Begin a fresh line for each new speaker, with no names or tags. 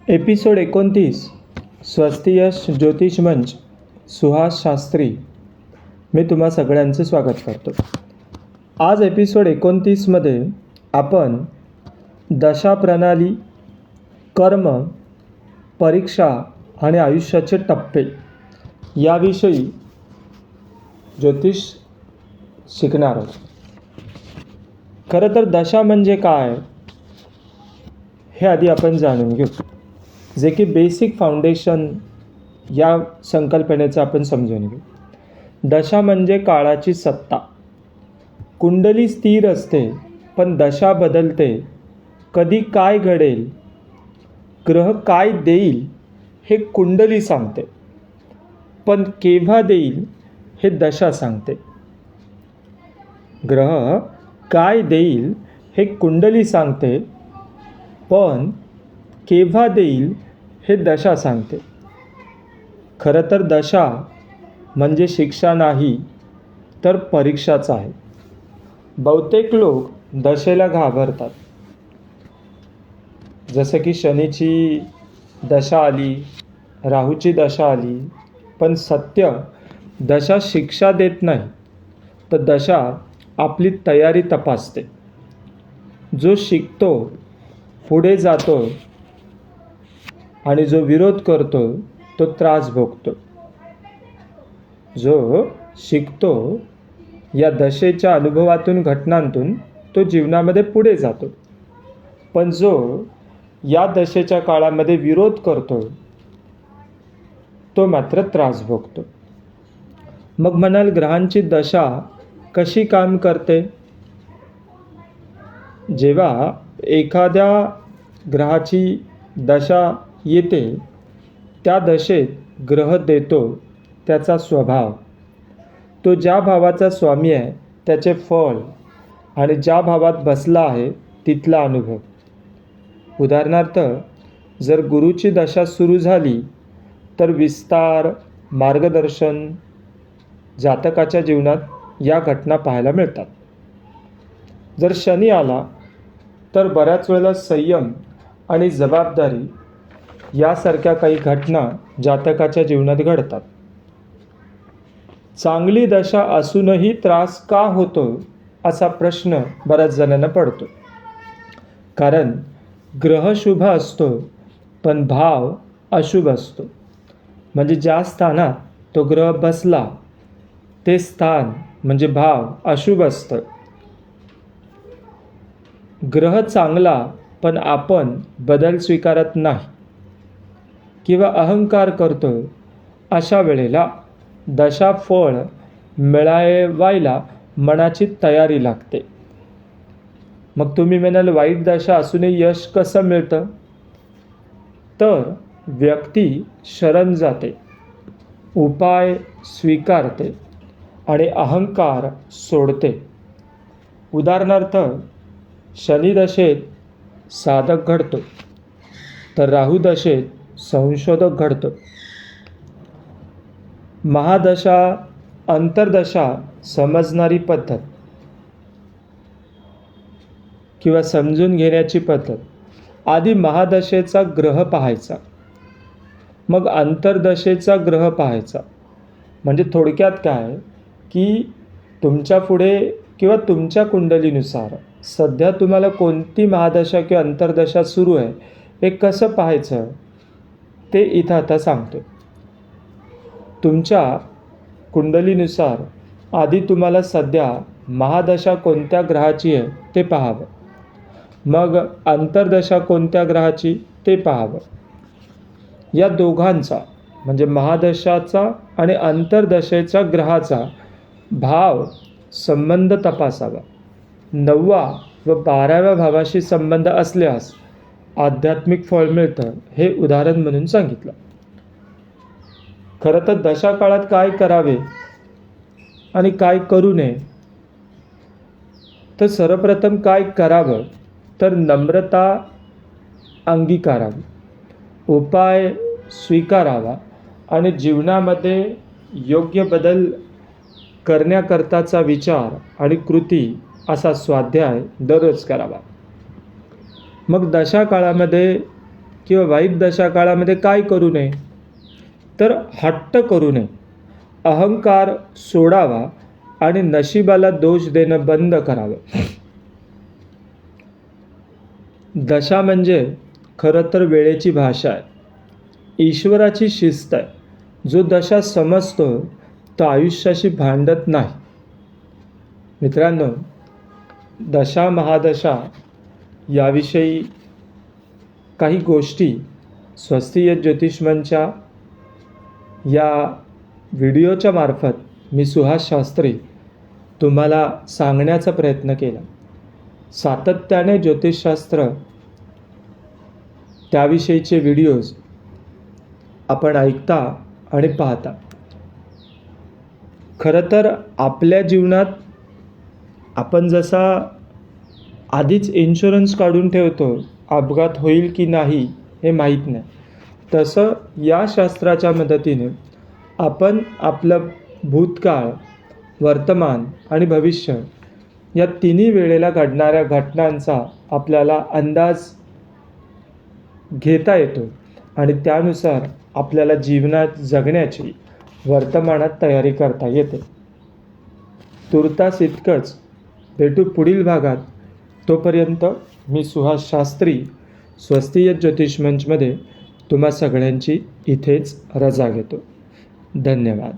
Episode 29 स्वस्तियश ज्योतिष मंच सुहास शास्त्री. मी तुम्हा सगळ्यांचं स्वागत करतो. आज एपिसोड 29मध्ये आपण दशा प्रणाली, कर्म, परीक्षा आणि आयुष्याचे टप्पे याविषयी ज्योतिष शिकणार आहोत. खरं तर दशा म्हणजे काय हे आधी आपण जाणून घेऊ, जे की बेसिक फाउंडेशन या संकल्पनेचं आपण समजून घेऊ. दशा म्हणजे काळाची सत्ता. कुंडली स्थिर असते पण दशा बदलते. कधी काय घडेल, ग्रह काय देईल हे कुंडली सांगते, पण केव्हा देईल हे दशा सांगते. ग्रह काय देईल हे कुंडली सांगते, पण केव्हा देईल हे दशा सांगते. खरं तर दशा म्हणजे शिक्षा नाही तर परीक्षाच आहे. बहुतेक लोक दशेला घाबरतात. जसं की शनीची दशा आली, राहूची दशा आली, पण सत्य दशा शिक्षा देत नाही, तर दशा आपली तयारी तपासते. जो शिकतो, पुढे जातो आणि जो विरोध करतो तो त्रास भोगतो. जो शिकतो या दशेच्या अनुभवातून, घटनांतून तो जीवनामध्ये पुढे जातो, पण जो या दशेच्या काळामध्ये विरोध करतो तो मात्र त्रास भोगतो. मग म्हणाल, ग्रहांची दशा कशी काम करते? जेव्हा एखाद्या ग्रहाची दशा येते, त्या दशेत ग्रह देतो त्याचा स्वभाव, तो ज्या भावाचा स्वामी आहे त्याचे फळ, आणि ज्या भावात बसला आहे तिथला अनुभव. उदाहरणार्थ, जर गुरुची दशा सुरू झाली तर विस्तार, मार्गदर्शन जातकाच्या जीवनात या घटना पाहायला मिळतात. जर शनी आला तर बऱ्याच वेळेला संयम आणि जबाबदारी यासारख्या काही घटना जातकाच्या जीवनात घडतात. चांगली दशा असूनही त्रास का होतो असा प्रश्न बऱ्याच जणांना पडतो. कारण ग्रह शुभ असतो पण भाव अशुभ असतो. म्हणजे ज्या स्थानात तो ग्रह बसला ते स्थान म्हणजे भाव अशुभ असतं. ग्रह चांगला पण आपण बदल स्वीकारत नाही किंवा अहंकार करतो, अशा वेळेला दशा फळ मिळवायला मनाची तयारी लागते. मग तुम्ही म्हणाल, वाईट दशा असूनही यश कसं मिळतं? तर व्यक्ती शरण जाते, उपाय स्वीकारते आणि अहंकार सोडते. उदाहरणार्थ, शनी दशेत साधक घडतो तर राहू दशेत संशोधक घडतो. महादशा, अंतर्दशा समजणारी पद्धत किंवा समजून घेण्याची पद्धत. आधी महादशेचा ग्रह पाहायचा, मग अंतर्दशेचा ग्रह पाहायचा. म्हणजे थोडक्यात काय की तुमच्या पुढे किंवा तुमच्या कुंडलीनुसार सध्या तुम्हाला कोणती महादशा किंवा अंतर्दशा सुरू आहे हे कसं पाहायचं ते इथं आता सांगतो. तुमच्या कुंडलीनुसार आधी तुम्हाला सध्या महादशा कोणत्या ग्रहाची आहे ते पाहावं, मग अंतर्दशा कोणत्या ग्रहाची ते पाहावं. या दोघांचा म्हणजे महादशाचा आणि अंतर्दशेच्या ग्रहाचा भाव संबंध तपासावा. 9व्या व 12व्या भावाशी संबंध असल्यास आध्यात्मिक फळ मिळतं, हे उदाहरण म्हणून सांगितलं. खरं तर दशा काळात काय करावे आणि काय करू नये? तर सर्वप्रथम काय करावं तर नम्रता अंगीकारावी, उपाय स्वीकारावा आणि जीवनामध्ये योग्य बदल करण्याकरताचा विचार आणि कृती असा स्वाध्याय दररोज करावा. मग दशा काळामध्ये किंवा वाईट दशा काळामध्ये काय करू नये, तर हट्ट करू नये, अहंकार सोडावा आणि नशिबाला दोष देणं बंद करावं. दशा म्हणजे खरं तर वेळेची भाषा आहे, ईश्वराची शिस्त आहे. जो दशा समजतो तो आयुष्याशी भांडत नाही. मित्रांनो, दशा महादशा याविषयी काही गोष्टी स्वस्तिय ज्योतिष्मनच्या या व्हिडिओच्या मार्फत मी सुहास शास्त्री तुम्हाला सांगण्याचा प्रयत्न केला. सातत्याने ज्योतिषशास्त्र त्याविषयीचे व्हिडिओज आपण ऐकता आणि पाहता. खरं तर आपल्या जीवनात आपण जसा आधीच इन्शुरन्स काढून ठेवतो, अपघात होईल की नाही हे माहीत नाही, तसं या शास्त्राच्या मदतीने आपण आपलं भूतकाळ, वर्तमान आणि भविष्य या तिन्ही वेळेला घडणाऱ्या घटनांचा आपल्याला अंदाज घेता येतो आणि त्यानुसार आपल्याला जीवनात जगण्याची वर्तमानात तयारी करता येते. तुर्तास इतकंच. भेटू पुढील भागात. तोपर्यंत मी सुहास शास्त्री स्वस्तिय ज्योतिष मंचमध्ये तुम्हा सगळ्यांची इथेच रजा घेतो. धन्यवाद.